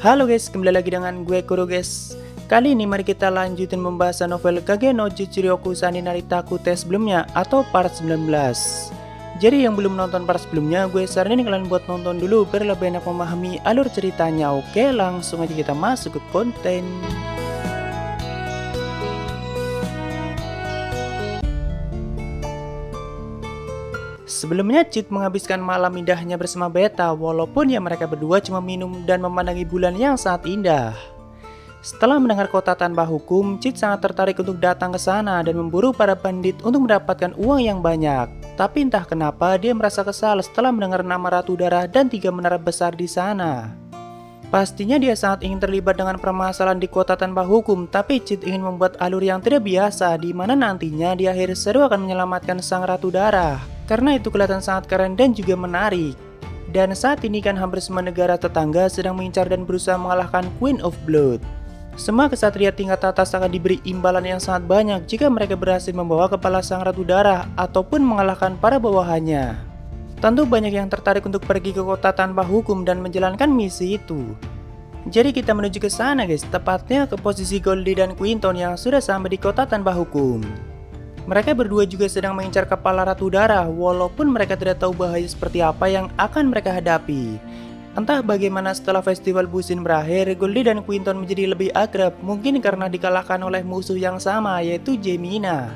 Halo guys, kembali lagi dengan gue Kuro guys. Kali ini mari kita lanjutin pembahasan novel Kage no Juchiryoku Sanni Narita Kute sebelumnya atau part 19. Jadi yang belum nonton part sebelumnya, gue saranin kalian buat nonton dulu biar lebih enak memahami alur ceritanya. Oke, langsung aja kita masuk ke konten. Sebelumnya Chit menghabiskan malam indahnya bersama Beta, walaupun ya mereka berdua cuma minum dan memandangi bulan yang sangat indah. Setelah mendengar kota tanpa hukum, Chit sangat tertarik untuk datang ke sana dan memburu para bandit untuk mendapatkan uang yang banyak. Tapi entah kenapa dia merasa kesal setelah mendengar nama Ratu Darah dan 3 menara besar di sana. Pastinya dia sangat ingin terlibat dengan permasalahan di kota tanpa hukum, tapi Chit ingin membuat alur yang tidak biasa di mana nantinya di akhir seru akan menyelamatkan sang Ratu Darah. Karena itu kelihatan sangat keren dan juga menarik. Dan saat ini kan hampir semua negara tetangga sedang mengincar dan berusaha mengalahkan Queen of Blood. Semua kesatria tingkat atas akan diberi imbalan yang sangat banyak jika mereka berhasil membawa kepala sang Ratu Darah ataupun mengalahkan para bawahannya. Tentu banyak yang tertarik untuk pergi ke kota tanpa hukum dan menjalankan misi itu. Jadi kita menuju ke sana guys, tepatnya ke posisi Goldie dan Quinton yang sudah sampai di kota tanpa hukum. Mereka berdua juga sedang mengincar kepala Ratu Darah, walaupun mereka tidak tahu bahaya seperti apa yang akan mereka hadapi. Entah bagaimana setelah festival Busin berakhir, Goldie dan Quinton menjadi lebih akrab, mungkin karena dikalahkan oleh musuh yang sama, yaitu Gemina.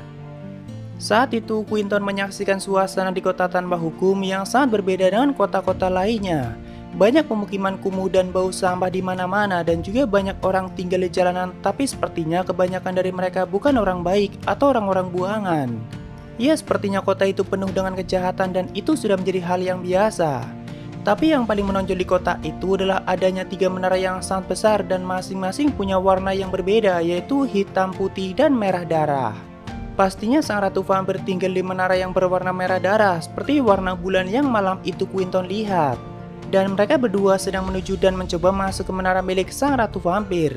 Saat itu, Quinton menyaksikan suasana di kota tanpa hukum yang sangat berbeda dengan kota-kota lainnya. Banyak pemukiman kumuh dan bau sampah di mana-mana dan juga banyak orang tinggal di jalanan, tapi sepertinya kebanyakan dari mereka bukan orang baik atau orang-orang buangan. Ya, sepertinya kota itu penuh dengan kejahatan dan itu sudah menjadi hal yang biasa. Tapi yang paling menonjol di kota itu adalah adanya 3 menara yang sangat besar dan masing-masing punya warna yang berbeda, yaitu hitam, putih, dan merah darah. Pastinya sang Ratu Vampir tinggal di menara yang berwarna merah darah, seperti warna bulan yang malam itu Quinton lihat. Dan mereka berdua sedang menuju dan mencoba masuk ke menara milik sang Ratu Vampir.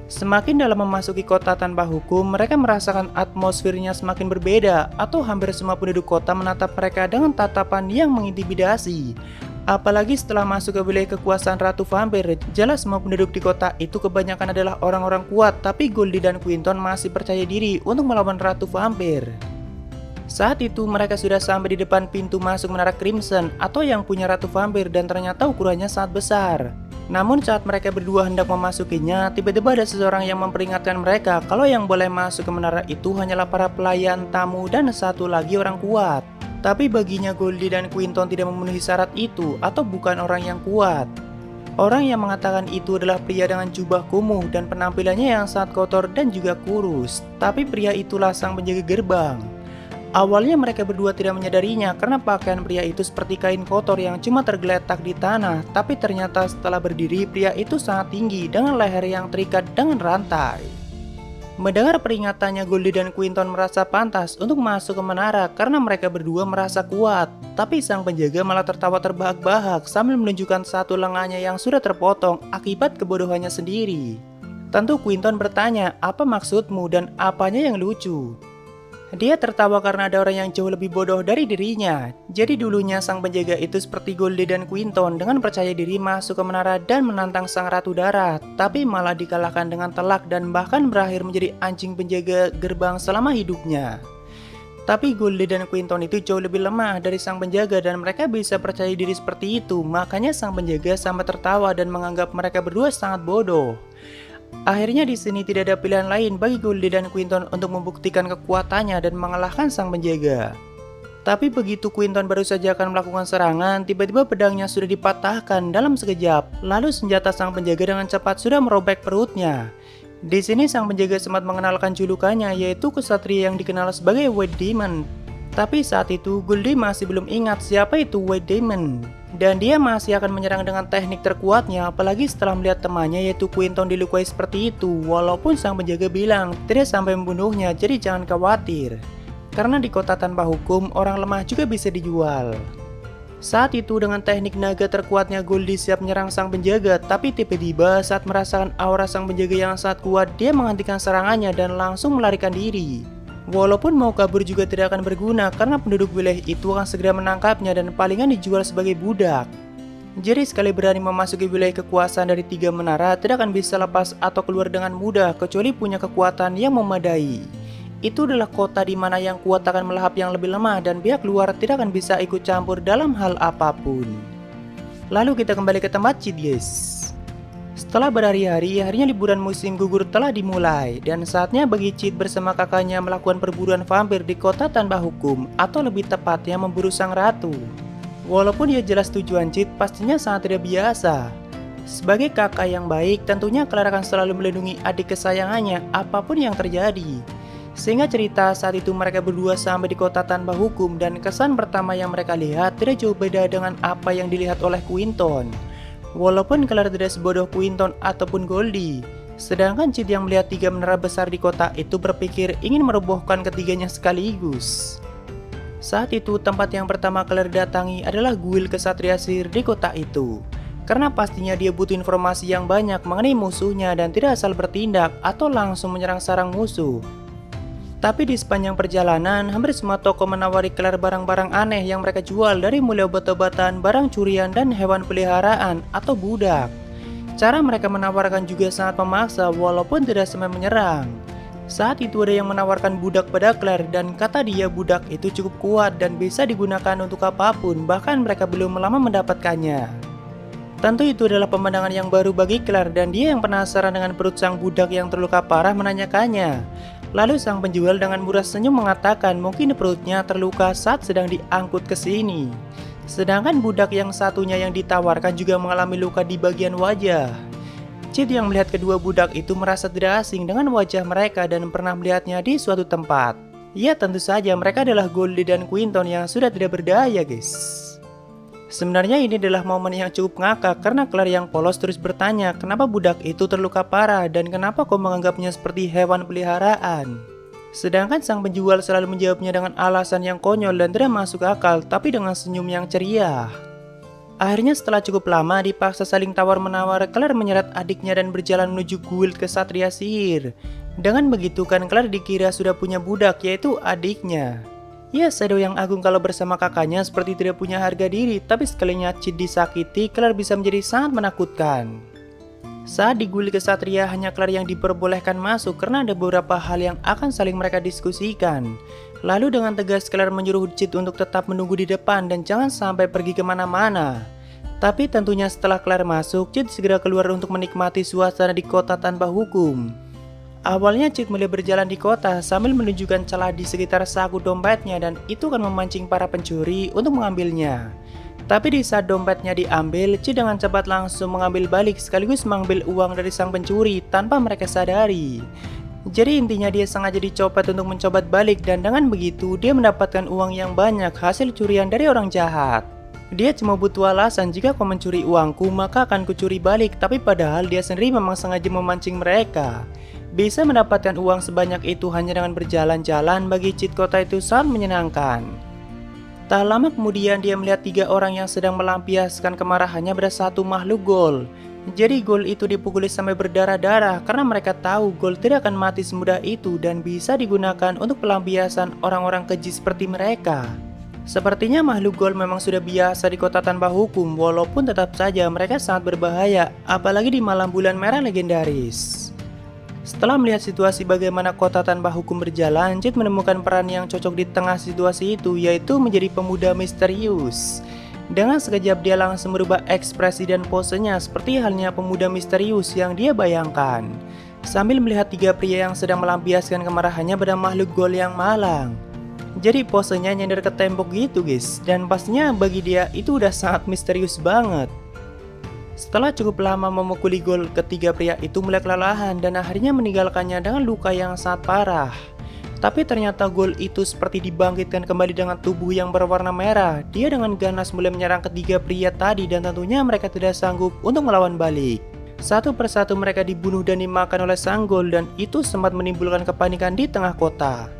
Semakin dalam memasuki kota tanpa hukum, mereka merasakan atmosfernya semakin berbeda, atau hampir semua penduduk kota menatap mereka dengan tatapan yang mengintimidasi. Apalagi setelah masuk ke wilayah kekuasaan Ratu Vampir, jelas semua penduduk di kota itu kebanyakan adalah orang-orang kuat, tapi Goldie dan Quinton masih percaya diri untuk melawan Ratu Vampir. Saat itu mereka sudah sampai di depan pintu masuk menara Crimson atau yang punya Ratu Vampir dan ternyata ukurannya sangat besar. Namun saat mereka berdua hendak memasukinya, tiba-tiba ada seseorang yang memperingatkan mereka kalau yang boleh masuk ke menara itu hanyalah para pelayan, tamu, dan satu lagi orang kuat. Tapi baginya Goldie dan Quinton tidak memenuhi syarat itu atau bukan orang yang kuat. Orang yang mengatakan itu adalah pria dengan jubah kumuh dan penampilannya yang sangat kotor dan juga kurus. Tapi pria itulah sang penjaga gerbang. Awalnya mereka berdua tidak menyadarinya karena pakaian pria itu seperti kain kotor yang cuma tergeletak di tanah. Tapi ternyata setelah berdiri, pria itu sangat tinggi dengan leher yang terikat dengan rantai. Mendengar peringatannya, Goldie dan Quinton merasa pantas untuk masuk ke menara karena mereka berdua merasa kuat. Tapi sang penjaga malah tertawa terbahak-bahak sambil menunjukkan satu lengannya yang sudah terpotong akibat kebodohannya sendiri. Tentu Quinton bertanya, apa maksudmu dan apanya yang lucu? Dia tertawa karena ada orang yang jauh lebih bodoh dari dirinya. Jadi dulunya sang penjaga itu seperti Goldie dan Quinton dengan percaya diri masuk ke menara dan menantang sang Ratu Darah, tapi malah dikalahkan dengan telak dan bahkan berakhir menjadi anjing penjaga gerbang selama hidupnya. Tapi Goldie dan Quinton itu jauh lebih lemah dari sang penjaga dan mereka bisa percaya diri seperti itu. Makanya sang penjaga sampai tertawa dan menganggap mereka berdua sangat bodoh. Akhirnya di sini tidak ada pilihan lain bagi Goldie dan Quinton untuk membuktikan kekuatannya dan mengalahkan sang penjaga. Tapi begitu Quinton baru saja akan melakukan serangan, tiba-tiba pedangnya sudah dipatahkan dalam sekejap. Lalu senjata sang penjaga dengan cepat sudah merobek perutnya. Di sini sang penjaga sempat mengenalkan julukannya, yaitu kesatria yang dikenal sebagai White Demon. Tapi saat itu Goldie masih belum ingat siapa itu White Demon. Dan dia masih akan menyerang dengan teknik terkuatnya, apalagi setelah melihat temannya yaitu Quinton dilukai seperti itu. Walaupun sang penjaga bilang tidak sampai membunuhnya, jadi jangan khawatir. Karena di kota tanpa hukum, orang lemah juga bisa dijual. Saat itu dengan teknik naga terkuatnya Goldie siap menyerang sang penjaga, tapi tiba-tiba saat merasakan aura sang penjaga yang sangat kuat, dia menghentikan serangannya dan langsung melarikan diri. Walaupun mau kabur juga tidak akan berguna karena penduduk wilayah itu akan segera menangkapnya dan palingan dijual sebagai budak. Jadi sekali berani memasuki wilayah kekuasaan dari 3 menara, tidak akan bisa lepas atau keluar dengan mudah kecuali punya kekuatan yang memadai. Itu adalah kota di mana yang kuat akan melahap yang lebih lemah dan pihak luar tidak akan bisa ikut campur dalam hal apapun. Lalu kita kembali ke tempat Cid, guys. Setelah berhari-hari, akhirnya liburan musim gugur telah dimulai dan saatnya bagi Cid bersama kakaknya melakukan perburuan vampir di kota tanpa hukum, atau lebih tepatnya memburu sang ratu. Walaupun dia jelas tujuan Cid pastinya sangat tidak biasa. Sebagai kakak yang baik, tentunya Clara akan selalu melindungi adik kesayangannya apapun yang terjadi. Sehingga cerita saat itu mereka berdua sampai di kota tanpa hukum dan kesan pertama yang mereka lihat tidak jauh beda dengan apa yang dilihat oleh Quinton. Walaupun Clara tidak sebodoh Quinton ataupun Goldie, sedangkan Cid yang melihat 3 menara besar di kota itu berpikir ingin merobohkan ketiganya sekaligus. Saat itu tempat yang pertama Clara datangi adalah guild kesatria sihir di kota itu. Karena pastinya dia butuh informasi yang banyak mengenai musuhnya dan tidak asal bertindak atau langsung menyerang sarang musuh. Tapi di sepanjang perjalanan, hampir semua toko menawari Clara barang-barang aneh yang mereka jual dari mulai obat-obatan, barang curian, dan hewan peliharaan atau budak. Cara mereka menawarkan juga sangat memaksa walaupun tidak sampai menyerang. Saat itu ada yang menawarkan budak pada Claire dan kata dia budak itu cukup kuat dan bisa digunakan untuk apapun, bahkan mereka belum lama mendapatkannya. Tentu itu adalah pemandangan yang baru bagi Claire dan dia yang penasaran dengan perut sang budak yang terluka parah menanyakannya. Lalu sang penjual dengan murah senyum mengatakan mungkin perutnya terluka saat sedang diangkut ke sini. Sedangkan budak yang satunya yang ditawarkan juga mengalami luka di bagian wajah. Cid yang melihat kedua budak itu merasa tidak asing dengan wajah mereka dan pernah melihatnya di suatu tempat. Ya tentu saja mereka adalah Goldie dan Quinton yang sudah tidak berdaya, guys. Sebenarnya ini adalah momen yang cukup ngakak karena Claire yang polos terus bertanya kenapa budak itu terluka parah dan kenapa kau menganggapnya seperti hewan peliharaan. Sedangkan sang penjual selalu menjawabnya dengan alasan yang konyol dan tidak masuk akal tapi dengan senyum yang ceria. Akhirnya setelah cukup lama dipaksa saling tawar-menawar, Claire menyeret adiknya dan berjalan menuju guild kesatria sihir. Dengan begitu kan Claire dikira sudah punya budak yaitu adiknya. Ya shadow yang agung kalau bersama kakaknya seperti tidak punya harga diri, tapi sekalinya Cid disakiti, Claire bisa menjadi sangat menakutkan. Saat di guild kesatria hanya Claire yang diperbolehkan masuk karena ada beberapa hal yang akan saling mereka diskusikan. Lalu dengan tegas Claire menyuruh Cid untuk tetap menunggu di depan dan jangan sampai pergi kemana-mana. Tapi tentunya setelah Claire masuk, Cid segera keluar untuk menikmati suasana di kota tanpa hukum. Awalnya Cid mulai berjalan di kota sambil menunjukkan celah di sekitar saku dompetnya dan itu akan memancing para pencuri untuk mengambilnya. Tapi di saat dompetnya diambil, Cid dengan cepat langsung mengambil balik sekaligus mengambil uang dari sang pencuri tanpa mereka sadari. Jadi intinya dia sengaja dicopet untuk mencopet balik dan dengan begitu dia mendapatkan uang yang banyak hasil curian dari orang jahat. Dia cuma butuh alasan jika kau mencuri uangku maka akan kucuri balik, tapi padahal dia sendiri memang sengaja memancing mereka. Bisa mendapatkan uang sebanyak itu hanya dengan berjalan-jalan bagi Cid kota itu sangat menyenangkan. Tak lama kemudian dia melihat 3 orang yang sedang melampiaskan kemarahannya pada satu makhluk Ghoul. Jadi Ghoul itu dipukuli sampai berdarah-darah karena mereka tahu Ghoul tidak akan mati semudah itu dan bisa digunakan untuk pelampiasan orang-orang keji seperti mereka. Sepertinya makhluk Ghoul memang sudah biasa di kota tanpa hukum walaupun tetap saja mereka sangat berbahaya apalagi di malam bulan merah legendaris. Setelah melihat situasi bagaimana kota tanpa hukum berjalan, Cid menemukan peran yang cocok di tengah situasi itu yaitu menjadi pemuda misterius. Dengan sekejap dia langsung merubah ekspresi dan posenya seperti halnya pemuda misterius yang dia bayangkan. Sambil melihat 3 pria yang sedang melampiaskan kemarahannya pada makhluk Ghoul yang malang. Jadi posenya nyender ke tembok gitu guys, dan pastinya bagi dia itu udah sangat misterius banget. Setelah cukup lama memukuli Ghoul, ketiga pria itu mulai kelelahan dan akhirnya meninggalkannya dengan luka yang sangat parah. Tapi ternyata Ghoul itu seperti dibangkitkan kembali dengan tubuh yang berwarna merah. Dia dengan ganas mulai menyerang ketiga pria tadi dan tentunya mereka tidak sanggup untuk melawan balik. Satu persatu mereka dibunuh dan dimakan oleh sang Ghoul dan itu sempat menimbulkan kepanikan di tengah kota.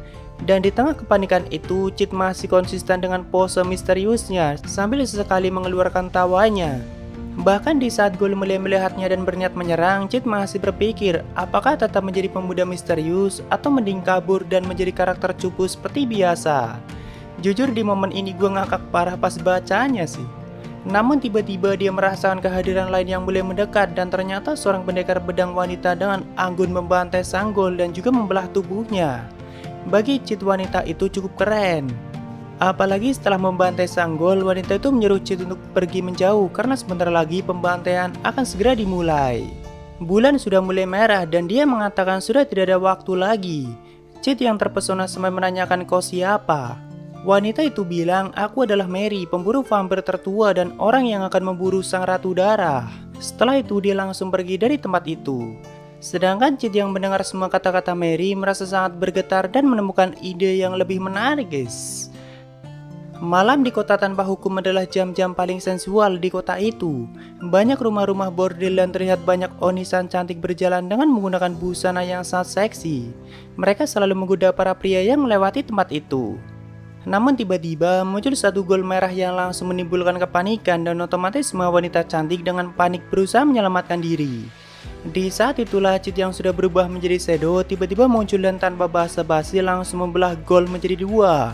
Dan di tengah kepanikan itu, Cid masih konsisten dengan pose misteriusnya sambil sesekali mengeluarkan tawanya. Bahkan di saat Ghoul mulai melihatnya dan berniat menyerang, Cid masih berpikir apakah tetap menjadi pemuda misterius atau mending kabur dan menjadi karakter cupu seperti biasa. Jujur di momen ini gue ngakak parah pas bacanya sih. Namun tiba-tiba dia merasakan kehadiran lain yang mulai mendekat dan ternyata seorang pendekar pedang wanita dengan anggun membantai sang gol dan juga membelah tubuhnya. Bagi Cid, wanita itu cukup keren. Apalagi setelah membantai sang gol, wanita itu menyuruh Cid untuk pergi menjauh karena sebentar lagi pembantaian akan segera dimulai. Bulan sudah mulai merah dan dia mengatakan sudah tidak ada waktu lagi. Cid yang terpesona sampai menanyakan kau siapa. Wanita itu bilang, aku adalah Mary, pemburu vampir tertua dan orang yang akan memburu sang ratu darah. Setelah itu dia langsung pergi dari tempat itu. Sedangkan Cid yang mendengar semua kata-kata Mary merasa sangat bergetar dan menemukan ide yang lebih menarik, guys. Malam di kota tanpa hukum adalah jam-jam paling sensual di kota itu. Banyak rumah-rumah bordil dan terlihat banyak onisan cantik berjalan dengan menggunakan busana yang sangat seksi. Mereka selalu menggoda para pria yang melewati tempat itu. Namun tiba-tiba muncul satu gol merah yang langsung menimbulkan kepanikan dan otomatis semua wanita cantik dengan panik berusaha menyelamatkan diri. Di saat itulah Cid yang sudah berubah menjadi Shadow tiba-tiba muncul dan tanpa basa-basi langsung membelah gol menjadi dua.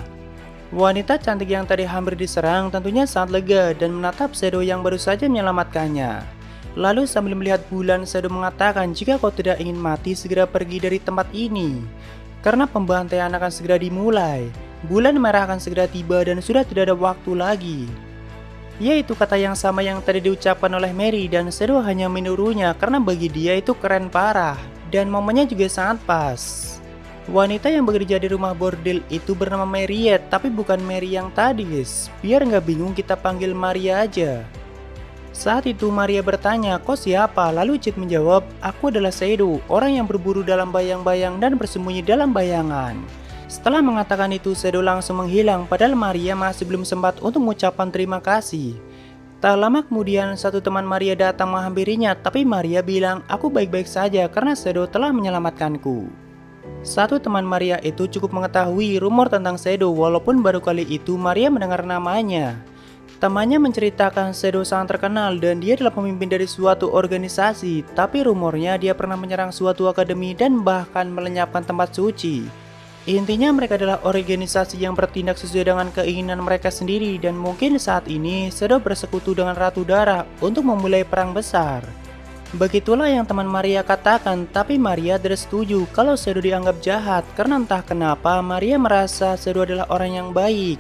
Wanita cantik yang tadi hampir diserang tentunya sangat lega dan menatap Shadow yang baru saja menyelamatkannya. Lalu sambil melihat bulan, Shadow mengatakan jika kau tidak ingin mati segera pergi dari tempat ini. Karena pembantaian akan segera dimulai. Bulan merah akan segera tiba dan sudah tidak ada waktu lagi. Yaitu kata yang sama yang tadi diucapkan oleh Mary dan Shadow hanya menirunya karena bagi dia itu keren parah. Dan momennya juga sangat pas. Wanita yang bekerja di rumah bordil itu bernama Mariette, tapi bukan Mary yang tadi, guys. Biar nggak bingung kita panggil Maria aja. Saat itu Maria bertanya, kau siapa? Lalu Cid menjawab, aku adalah Shadow, orang yang berburu dalam bayang-bayang dan bersembunyi dalam bayangan. Setelah mengatakan itu, Shadow langsung menghilang, padahal Maria masih belum sempat untuk mengucapkan terima kasih. Tak lama kemudian, satu teman Maria datang menghampirinya, tapi Maria bilang, aku baik-baik saja karena Shadow telah menyelamatkanku. Satu teman Maria itu cukup mengetahui rumor tentang Shadow walaupun baru kali itu Maria mendengar namanya. Temannya menceritakan Shadow sangat terkenal dan dia adalah pemimpin dari suatu organisasi, tapi rumornya dia pernah menyerang suatu akademi dan bahkan melenyapkan tempat suci. Intinya mereka adalah organisasi yang bertindak sesuai dengan keinginan mereka sendiri dan mungkin saat ini Shadow bersekutu dengan Ratu Darah untuk memulai perang besar. Begitulah yang teman Maria katakan, tapi Maria tidak setuju kalau Shadow dianggap jahat karena entah kenapa Maria merasa Shadow adalah orang yang baik.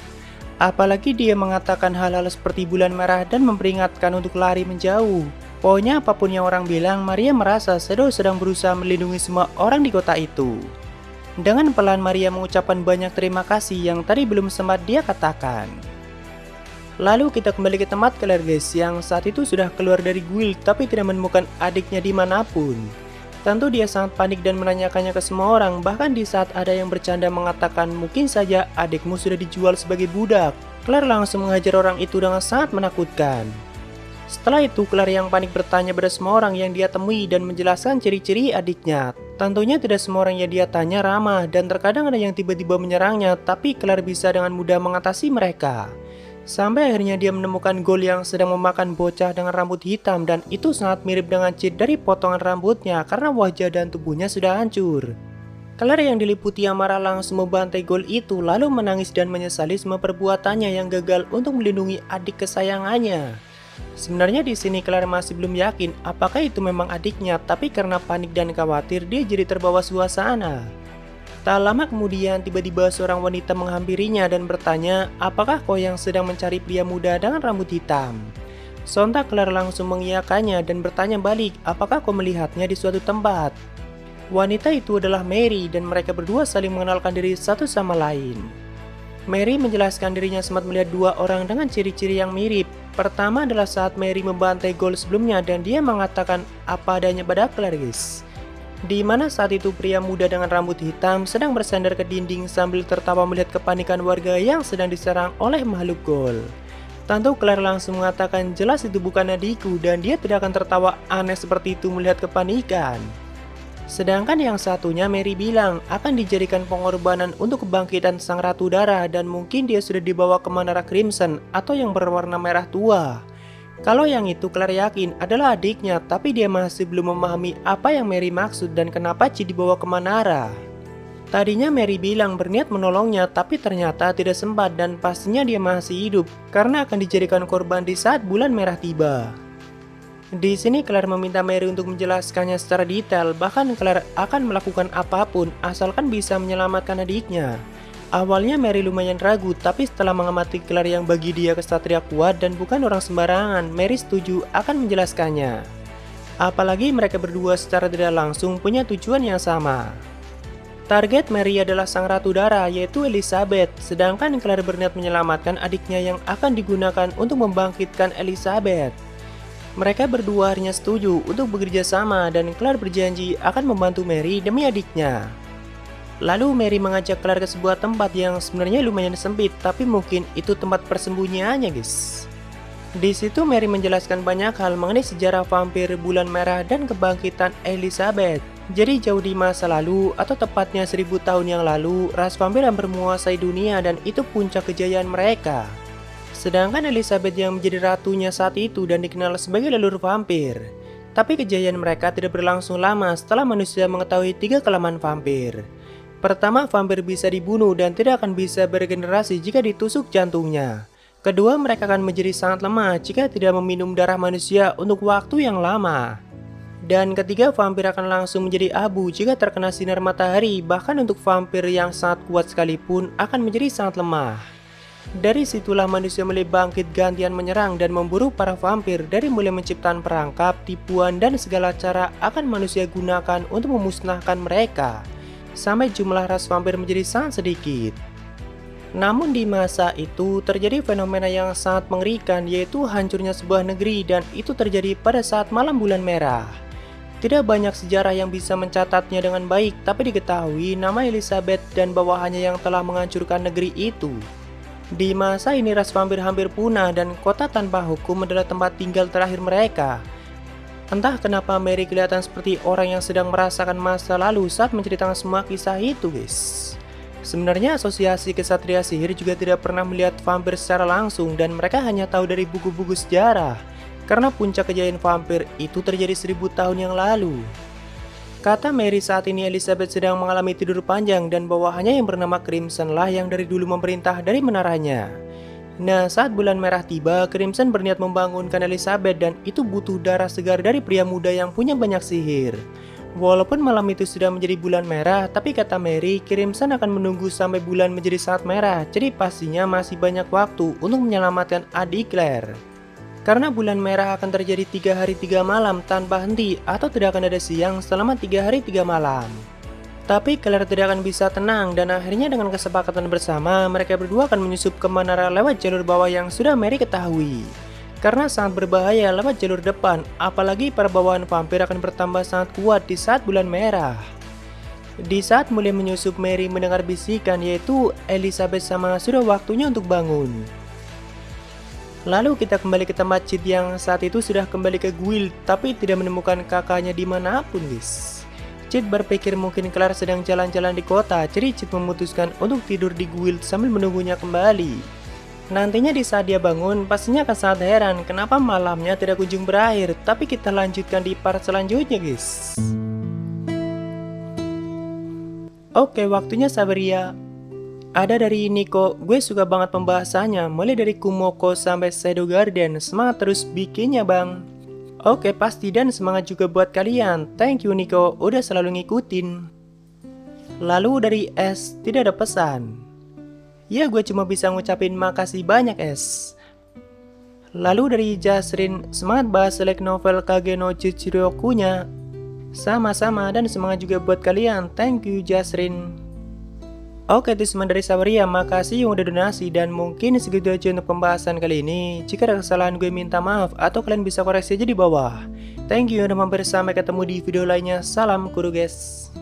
Apalagi dia mengatakan hal-hal seperti bulan merah dan memperingatkan untuk lari menjauh. Pokoknya apapun yang orang bilang, Maria merasa Shadow sedang berusaha melindungi semua orang di kota itu. Dengan pelan Maria mengucapkan banyak terima kasih yang tadi belum sempat dia katakan. Lalu kita kembali ke tempat Claire, guys, yang saat itu sudah keluar dari guild tapi tidak menemukan adiknya dimanapun. Tentu dia sangat panik dan menanyakannya ke semua orang, bahkan di saat ada yang bercanda mengatakan mungkin saja adikmu sudah dijual sebagai budak. Claire langsung mengajar orang itu dengan sangat menakutkan. Setelah itu Claire yang panik bertanya pada semua orang yang dia temui dan menjelaskan ciri-ciri adiknya. Tentunya tidak semua orang yang dia tanya ramah dan terkadang ada yang tiba-tiba menyerangnya, tapi Claire bisa dengan mudah mengatasi mereka. Sampai akhirnya dia menemukan Gol yang sedang memakan bocah dengan rambut hitam dan itu sangat mirip dengan Cid dari potongan rambutnya karena wajah dan tubuhnya sudah hancur. Claire yang diliputi amarah langsung membantai Gol itu lalu menangis dan menyesali semua perbuatannya yang gagal untuk melindungi adik kesayangannya. Sebenarnya di sini Claire masih belum yakin apakah itu memang adiknya, tapi karena panik dan khawatir dia jadi terbawa suasana. Tak lama kemudian tiba-tiba seorang wanita menghampirinya dan bertanya, apakah kau yang sedang mencari pria muda dengan rambut hitam? Sontak Claire langsung mengiyakannya dan bertanya balik, apakah kau melihatnya di suatu tempat? Wanita itu adalah Mary dan mereka berdua saling mengenalkan diri satu sama lain. Mary menjelaskan dirinya sempat melihat dua orang dengan ciri-ciri yang mirip. Pertama adalah saat Mary membantai Gol sebelumnya dan dia mengatakan apa adanya pada Claire, guys. Di mana saat itu pria muda dengan rambut hitam sedang bersandar ke dinding sambil tertawa melihat kepanikan warga yang sedang diserang oleh makhluk Gol. Tentu Claire langsung mengatakan jelas itu bukan adikku dan dia tidak akan tertawa aneh seperti itu melihat kepanikan. Sedangkan yang satunya Mary bilang akan dijadikan pengorbanan untuk kebangkitan sang Ratu Darah dan mungkin dia sudah dibawa ke Manara Crimson atau yang berwarna merah tua. Kalau yang itu Claire yakin adalah adiknya, tapi dia masih belum memahami apa yang Mary maksud dan kenapa Cid dibawa ke Manara. Tadinya Mary bilang berniat menolongnya, tapi ternyata tidak sempat dan pastinya dia masih hidup karena akan dijadikan korban di saat bulan merah tiba. Di sini Claire meminta Mary untuk menjelaskannya secara detail, bahkan Claire akan melakukan apapun asalkan bisa menyelamatkan adiknya. Awalnya Mary lumayan ragu, tapi setelah mengamati Claire yang bagi dia kesatria kuat dan bukan orang sembarangan, Mary setuju akan menjelaskannya. Apalagi mereka berdua secara tidak langsung punya tujuan yang sama. Target Mary adalah sang ratu dara, yaitu Elizabeth, sedangkan Claire berniat menyelamatkan adiknya yang akan digunakan untuk membangkitkan Elizabeth. Mereka berdua akhirnya setuju untuk bekerja sama dan Claire berjanji akan membantu Mary demi adiknya. Lalu Mary mengajak Claire ke sebuah tempat yang sebenarnya lumayan sempit, tapi mungkin itu tempat persembunyiannya, guys. Di situ Mary menjelaskan banyak hal mengenai sejarah vampir bulan merah dan kebangkitan Elizabeth. Jadi jauh di masa lalu, atau tepatnya 1000 tahun yang lalu, ras vampir hampir menguasai dunia dan itu puncak kejayaan mereka. Sedangkan Elizabeth yang menjadi ratunya saat itu dan dikenal sebagai leluhur vampir. Tapi kejayaan mereka tidak berlangsung lama setelah manusia mengetahui 3 kelemahan vampir. Pertama, vampir bisa dibunuh dan tidak akan bisa beregenerasi jika ditusuk jantungnya. Kedua, mereka akan menjadi sangat lemah jika tidak meminum darah manusia untuk waktu yang lama. Dan ketiga, vampir akan langsung menjadi abu jika terkena sinar matahari, bahkan untuk vampir yang sangat kuat sekalipun akan menjadi sangat lemah. Dari situlah manusia mulai bangkit gantian menyerang dan memburu para vampir, dari mulai menciptakan perangkap, tipuan, dan segala cara akan manusia gunakan untuk memusnahkan mereka, sampai jumlah ras vampir menjadi sangat sedikit. Namun di masa itu terjadi fenomena yang sangat mengerikan, yaitu hancurnya sebuah negeri, dan itu terjadi pada saat malam bulan merah. Tidak banyak sejarah yang bisa mencatatnya dengan baik, tapi diketahui nama Elizabeth dan bawahannya yang telah menghancurkan negeri itu. Di masa ini ras vampir hampir punah dan kota tanpa hukum adalah tempat tinggal terakhir mereka. Entah kenapa Mary kelihatan seperti orang yang sedang merasakan masa lalu saat menceritakan semua kisah itu, guys. Sebenarnya asosiasi kesatria sihir juga tidak pernah melihat vampir secara langsung dan mereka hanya tahu dari buku-buku sejarah. Karena puncak kejayaan vampir itu terjadi 1000 tahun yang lalu. Kata Mary, saat ini Elizabeth sedang mengalami tidur panjang dan bawahannya yang bernama Crimson lah yang dari dulu memerintah dari menaranya. Nah, saat bulan merah tiba, Crimson berniat membangunkan Elizabeth dan itu butuh darah segar dari pria muda yang punya banyak sihir. Walaupun malam itu sudah menjadi bulan merah, tapi kata Mary, Crimson akan menunggu sampai bulan menjadi sangat merah, jadi pastinya masih banyak waktu untuk menyelamatkan adik Claire. Karena bulan merah akan terjadi 3 hari 3 malam tanpa henti atau tidak akan ada siang selama 3 hari 3 malam. Tapi Claire tidak akan bisa tenang dan akhirnya dengan kesepakatan bersama mereka berdua akan menyusup ke menara lewat jalur bawah yang sudah Mary ketahui. Karena sangat berbahaya lewat jalur depan, apalagi para bawahan vampir akan bertambah sangat kuat di saat bulan merah. Di saat mulai menyusup, Mary mendengar bisikan yaitu Elizabeth sama sudah waktunya untuk bangun. Lalu kita kembali ke tempat Chit yang saat itu sudah kembali ke guild tapi tidak menemukan kakaknya dimanapun, guys. Chit berpikir mungkin Claire sedang jalan-jalan di kota, jadi Chit memutuskan untuk tidur di guild sambil menunggunya kembali. Nantinya di saat dia bangun, pastinya akan sangat heran kenapa malamnya tidak kunjung berakhir, tapi kita lanjutkan di part selanjutnya, guys. Oke, waktunya Saberia. Ada dari Nico, gue suka banget pembahasannya, mulai dari Kumoko sampai Shadow Garden, semangat terus bikinnya bang. Oke pasti dan semangat juga buat kalian, thank you Nico, udah selalu ngikutin. Lalu dari S, tidak ada pesan. Ya gue cuma bisa ngucapin makasih banyak S. Lalu dari Jasrin, semangat bahas select novel Kage no Chichiryoku-nya. Sama-sama dan semangat juga buat kalian, thank you Jasrin. Oke, itu semua dari Saberia, makasih yang udah donasi dan mungkin segitu aja untuk pembahasan kali ini. Jika ada kesalahan gue minta maaf atau kalian bisa koreksi aja di bawah. Thank you udah mampir, sampai ketemu di video lainnya. Salam guru guys.